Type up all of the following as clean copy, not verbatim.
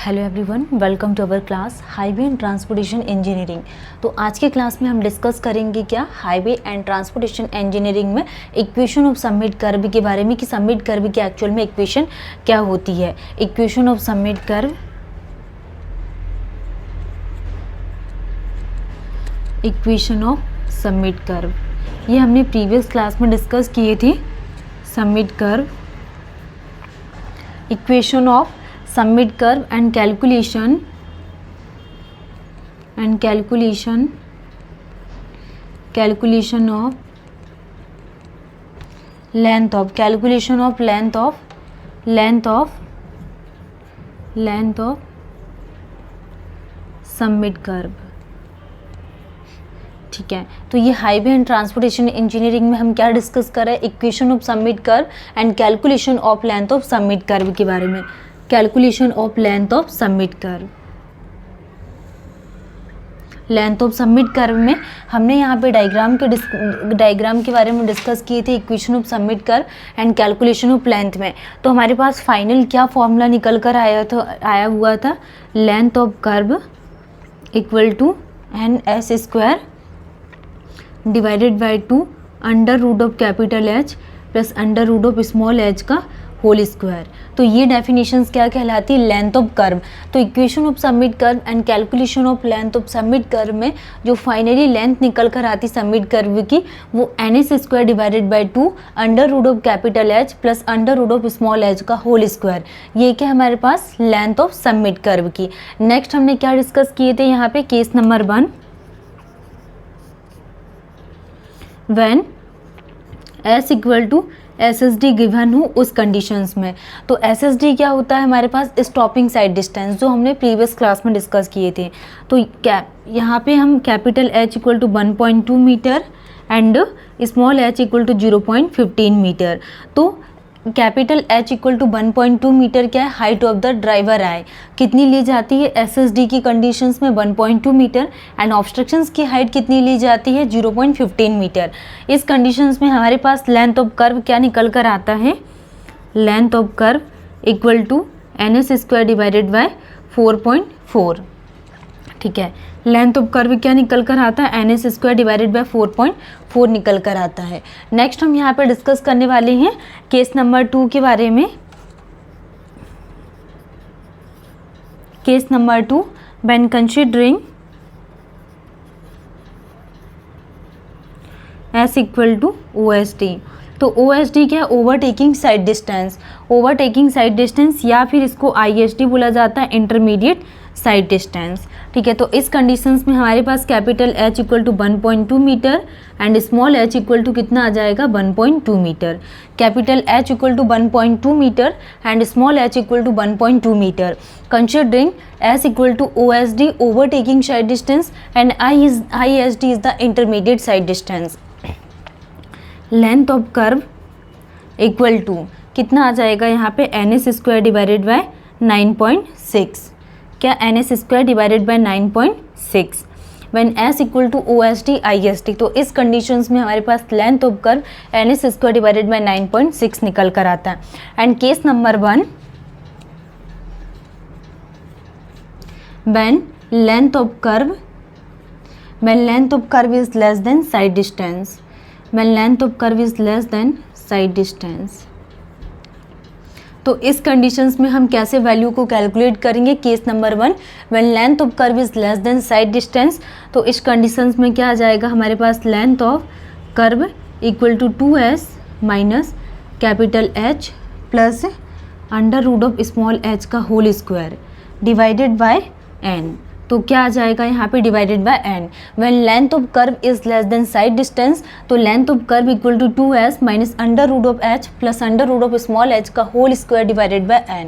Hello everyone, welcome to our class highway and transportation engineering. तो आज के class में हम डिस्कस करेंगे क्या हाईवे एंड ट्रांसपोर्टेशन इंजीनियरिंग में इक्वेशन ऑफ समिट कर्व के बारे में कि समिट कर्व की एक्चुअल में इक्वेशन क्या होती है। Equation of summit curve, equation of summit curve ये हमने प्रीवियस क्लास में डिस्कस किए थे। Summit curve, equation of summit curve and calculation of length of summit curve. ठीक है, तो ये हाईवे एंड ट्रांसपोर्टेशन इंजीनियरिंग में हम क्या डिस्कस कर रहे हैं, equation of summit curve and calculation of length of summit curve के बारे में। Calculation of length of summit curve, length of summit curve में हमने यहाँ पे डायग्राम के बारे में डिस्कस किए थे equation of summit curve and calculation of length में। तो हमारे पास फाइनल क्या फॉर्मूला निकल कर आया हुआ था, length of curve equal to NS square divided by 2 under root of capital H plus under root of small h का होल स्क्वायर। तो ये डेफिनेशंस क्या कहलाती है, लेंथ ऑफ कर्व। तो equation of summit curve and calculation of length of summit curve में जो finally length निकल कर आती समिट कर्व की वो NS square divided by 2 under root of capital H plus under root of small h का whole square. ये क्या हमारे पास लेंथ ऑफ समिट कर्व की। नेक्स्ट हमने क्या डिस्कस किए थे यहाँ पे, case number 1 when S equal to SSD given हो उस कंडीशंस में। तो SSD क्या होता है हमारे पास, स्टॉपिंग साइड डिस्टेंस, जो हमने प्रीवियस क्लास में डिस्कस किए थे। तो क्या यहाँ पे हम capital H equal to 1.2 metre and small h equal to 0.15 metre. तो capital H equal to 1.2 metre क्या है, height of the driver eye कितनी ली जाती है SSD की कंडीशंस में 1.2 मीटर एंड ऑब्स्ट्रक्शंस की हाइट कितनी ली जाती है 0.15 मीटर। इस कंडीशंस में हमारे पास लेंथ ऑफ कर्व क्या निकल कर आता है, length of curve equal to NS square divided by 4.4। ठीक है, लेंथ ऑफ कर्व क्या निकल कर आता है, NS स्क्वायर डिवाइडेड बाय 4.4 निकल कर आता है। नेक्स्ट हम यहाँ पे डिस्कस करने वाले हैं केस नंबर 2 के बारे में। Case number 2, when considering S equal to OSD। तो OSD क्या है, overtaking sight distance, overtaking sight distance या फिर इसको ISD बोला जाता है, इंटरमीडिएट साइड डिस्टेंस। ठीक है, तो इस कंडीशंस में हमारे पास capital H equal to 1.2 metre and small h equal to कितना आ जाएगा 1.2 metre. Capital H equal to 1.2 metre and small h equal to 1.2 metre considering S equal to OSD overtaking sight distance and ISD is the intermediate sight distance. Length of curve equal to कितना आ जाएगा यहाँ पे NS square divided by 9.6। क्या NS square divided by 9.6 when S equal to OSD ISD। तो इस conditions में हमारे पास length of curve NS square divided by 9.6 निकल कर आता है। And case number 1, when length of curve is less than sight distance, when length of curve is less than side distance। तो इस कंडीशंस में हम कैसे वैल्यू को कैलकुलेट करेंगे, case number 1 when length of curve is less than side distance। तो इस conditions में क्या आ जाएगा हमारे पास, length of curve equal to 2s minus capital H plus under root of small h का whole square divided by n। तो क्या आ जाएगा यहाँ पे divided by n। When length of curve is less than sight distance, तो length of curve equal to 2s minus under root of h plus under root of small h का whole square divided by n।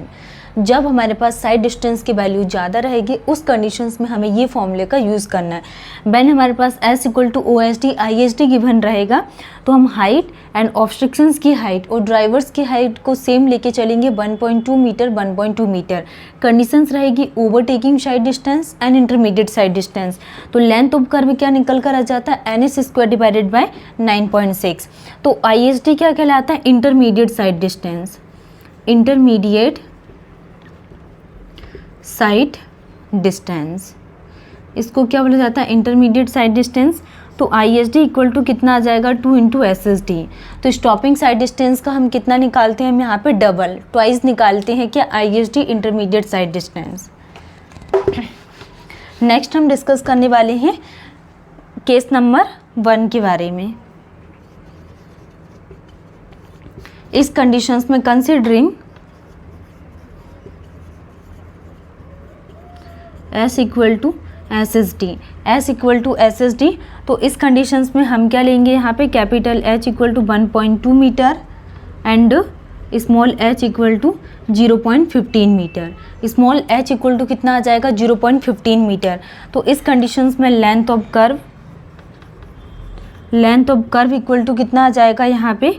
जब हमारे पास side distance की value ज़्यादा रहेगी उस conditions में हमें ये फॉर्मूले का यूज़ करना है। व्हेन हमारे पास S equal to OSD ISD given रहेगा तो हम हाइट एंड ऑब्स्ट्रक्शंस की हाइट और ड्राइवर्स की हाइट को सेम लेके चलेंगे 1.2 मीटर 1.2 मीटर। कंडीशंस रहेगी overtaking sight distance and intermediate sight distance. तो लेंथ ऑफ कर्व क्या निकल कर आ जाता है NS स्क्वायर डिवाइडेड बाय 9.6। तो ISD क्या कहलाता है, intermediate sight distance, intermediate sight distance, इसको क्या बोला जाता है, इंटरमीडिएट साइड डिस्टेंस। तो I S D equal to कितना आ जाएगा, 2 इंटू एस एस डी। तो स्टॉपिंग साइड डिस्टेंस का हम कितना निकालते हैं, हम यहाँ पे डबल ट्वाइस निकालते हैं क्या, आई S D intermediate sight distance. Next हम डिस्कस करने वाले हैं केस नंबर 1 के बारे में। इस कंडीशंस में considering S equal to S S D, S equal to S S D, तो इस कंडीशंस में हम क्या लेंगे, यहाँ पे capital H equal to 1.2 metre and small h equal to 0.15 metre. Small h equal to कितना आ जाएगा, 0.15 मीटर। तो इस कंडीशंस में length of curve equal to कितना आ जाएगा, यहाँ पे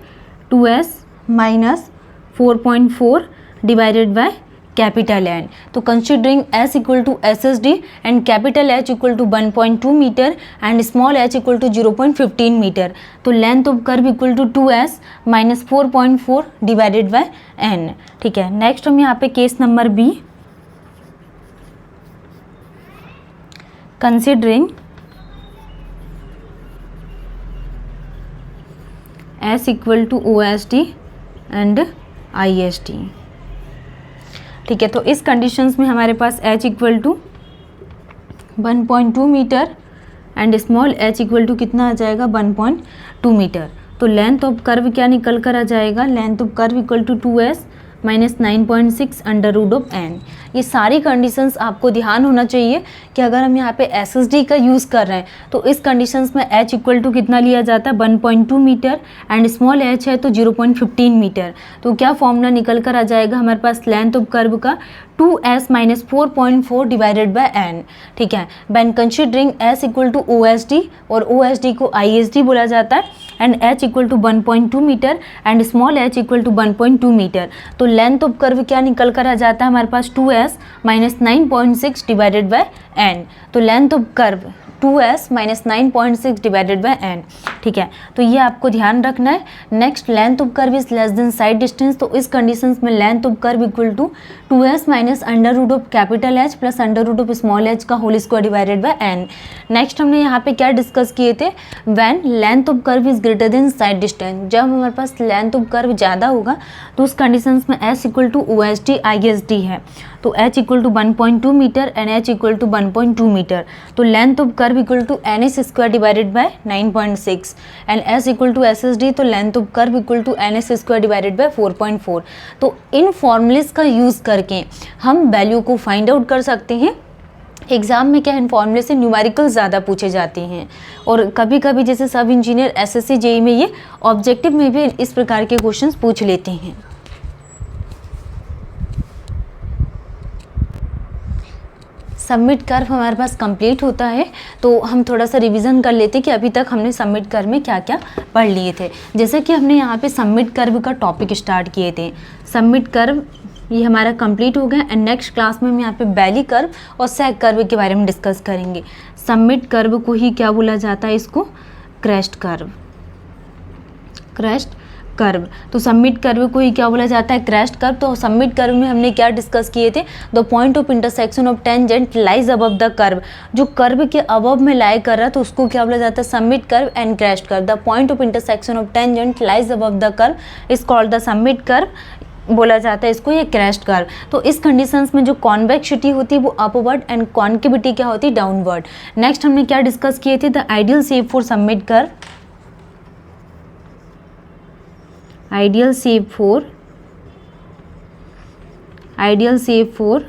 2s minus 4.4 divided by capital N। तो considering S equal to S S D and capital H equal to 1.2 metre and small h equal to 0.15 metre, तो length of curve equal to 2s minus 4.4 divided by N। ठीक है, next हम यहाँ पे case number B, considering S equal to O S D and I S D. ठीक है, तो इस कंडीशंस में हमारे पास h equal to 1.2 metre and small h equal to कितना आ जाएगा, 1.2 मीटर। तो लेंथ ऑफ कर्व क्या निकल कर आ जाएगा, length of curve equal to 2s minus 9.6 under root of n। ये सारी कंडीशंस आपको ध्यान होना चाहिए कि अगर हम यहाँ पे एस एस डी का यूज़ कर रहे हैं तो इस कंडीशंस में h इक्वल टू कितना लिया जाता है, 1.2 मीटर एंड स्मॉल h है तो 0.15 मीटर। तो क्या फॉर्मूला निकल कर आ जाएगा हमारे पास, लेंथ ऑफ कर्व का 2s minus 4.4 divided by n। ठीक है, when considering s equal to O S D, और ओ एस डी को आई एस डी बोला जाता है, and h equal to 1.2 metre and small h equal to 1.2 metre. तो length of curve क्या निकल कर आ जाता है हमारे पास, 2s minus 9.6 divided by n। तो length of curve 2s minus 9.6 divided by n। ठीक है, तो ये आपको ध्यान रखना है। Next, length of curve is less than sight distance, तो इस कंडीशंस में length of curve equal to 2s minus under root of capital H plus under root of small h का whole square divided by n। Next हमने यहाँ पे क्या discuss किए थे, when length of curve is greater than sight distance, जब हमारे पास लेंथ ऑफ कर्व ज़्यादा होगा तो उस कंडीशंस में s equal to O S D I S D है, तो h equal to 1.2 metre and h equal to 1.2 metre. तो length of curve equal to N S square divided by 9.6 and s equal to S S D, तो length of curve equal to N S square divided by 4.4। तो इन formulas का use करके हम value को find out कर सकते हैं। Exam में क्या इन फॉर्मूले से न्यूमेरिकल ज़्यादा पूछे जाते हैं, और कभी कभी जैसे सब इंजीनियर एसएससी जेई में ये ऑब्जेक्टिव में भी इस प्रकार के क्वेश्चंस पूछ लेते हैं। सबमिट कर्व हमारे पास कंप्लीट होता है, तो हम थोड़ा सा रिवीजन कर लेते कि अभी तक हमने सबमिट कर्व में क्या क्या पढ़ लिए थे। जैसे कि हमने यहाँ पे सबमिट कर्व का टॉपिक स्टार्ट किए थे, सबमिट कर्व ये हमारा कंप्लीट हो गया, एंड नेक्स्ट क्लास में हम यहाँ पे बैली कर्व और सैग कर्व के बारे में डिस्कस करेंगे। सबमिट कर्व को ही क्या बोला जाता है, इसको क्रेस्ट कर्व, क्रेस्ट कर्व। तो सबमिट कर्व को ही क्या बोला जाता है, क्रेस्ट कर्व। तो सबमिट कर्व में हमने क्या डिस्कस किए थे, the point of intersection of tangent lies above the curve, जो कर्व के अबव में लाई कर रहा है तो उसको क्या बोला जाता है, submit curve and crest curve. The point of intersection of tangent lies above the curve is called the submit curve, बोला जाता है इसको ये क्रेस्ट कर्व। तो इस कंडीशंस में जो कॉन्वेक्सिटी होती है वो अपवर्ड एंड कॉन्केविटी क्या होती है, डाउनवर्ड। नेक्स्ट हमने क्या डिस्कस किए थे, the ideal shape for summit curve, ideal shape for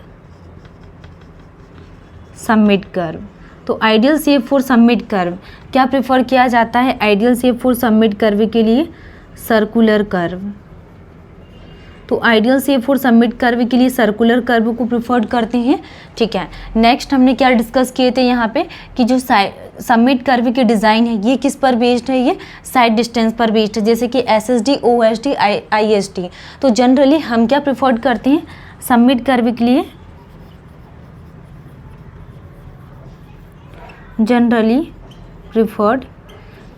summit curve. तो ideal shape for summit curve क्या प्रेफर किया जाता है, ideal shape for summit curve के लिए सर्कुलर कर्व। तो ideal shape for summit curve के लिए सर्कुलर कर्व को प्रिफर्ड करते हैं। ठीक है, नेक्स्ट हमने क्या डिस्कस किए थे यहाँ पे कि जो सबमिट कर्व की डिज़ाइन है ये किस पर बेस्ड है, ये साइड डिस्टेंस पर बेस्ड है, जैसे कि S S D, O S D, I S D. तो जनरली हम क्या प्रिफर्ड करते हैं सबमिट कर्व के लिए, जनरली प्रिफर्ड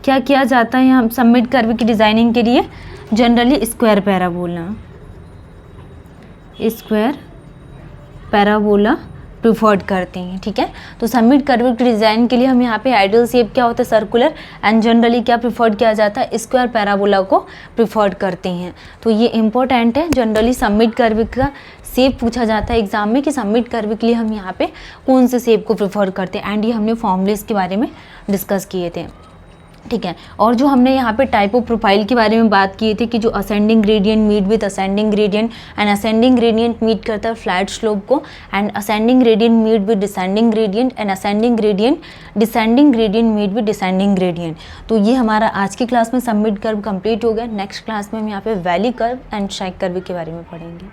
क्या किया जाता है यहाँ सबमिट कर्व की डिज़ाइनिंग के लिए, generally square parabola, square parabola preferred करते हैं, ठीक है। तो समिट कर्व के डिज़ाइन के लिए हम यहाँ पे आइडियल शेप क्या होता है, सर्कुलर, एंड जनरली क्या प्रिफर्ड किया जाता है, स्क्वायर पैराबोला को प्रिफर्ड करते हैं। तो ये इंपॉर्टेंट है, जनरली समिट कर्व का शेप पूछा जाता है एग्जाम में कि समिट कर्व के लिए हम यहाँ पे कौन से शेप को प्रिफर करते हैं, एंड ये हमने फॉर्मूलेस के बारे में डिस्कस किए थे, ठीक है। और जो हमने यहाँ पे टाइप ऑफ प्रोफाइल के बारे में बात की थी कि जो ascending gradient meet with ascending gradient, and ascending gradient meet करता है फ्लैट स्लोप को, and ascending gradient meet with descending gradient, and ascending gradient descending gradient meet with descending gradient. तो ये हमारा आज की क्लास में समिट कर्व कंप्लीट हो गया। नेक्स्ट क्लास में हम यहाँ पे valley curve and shake curve के बारे में पढ़ेंगे।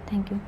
Thank you.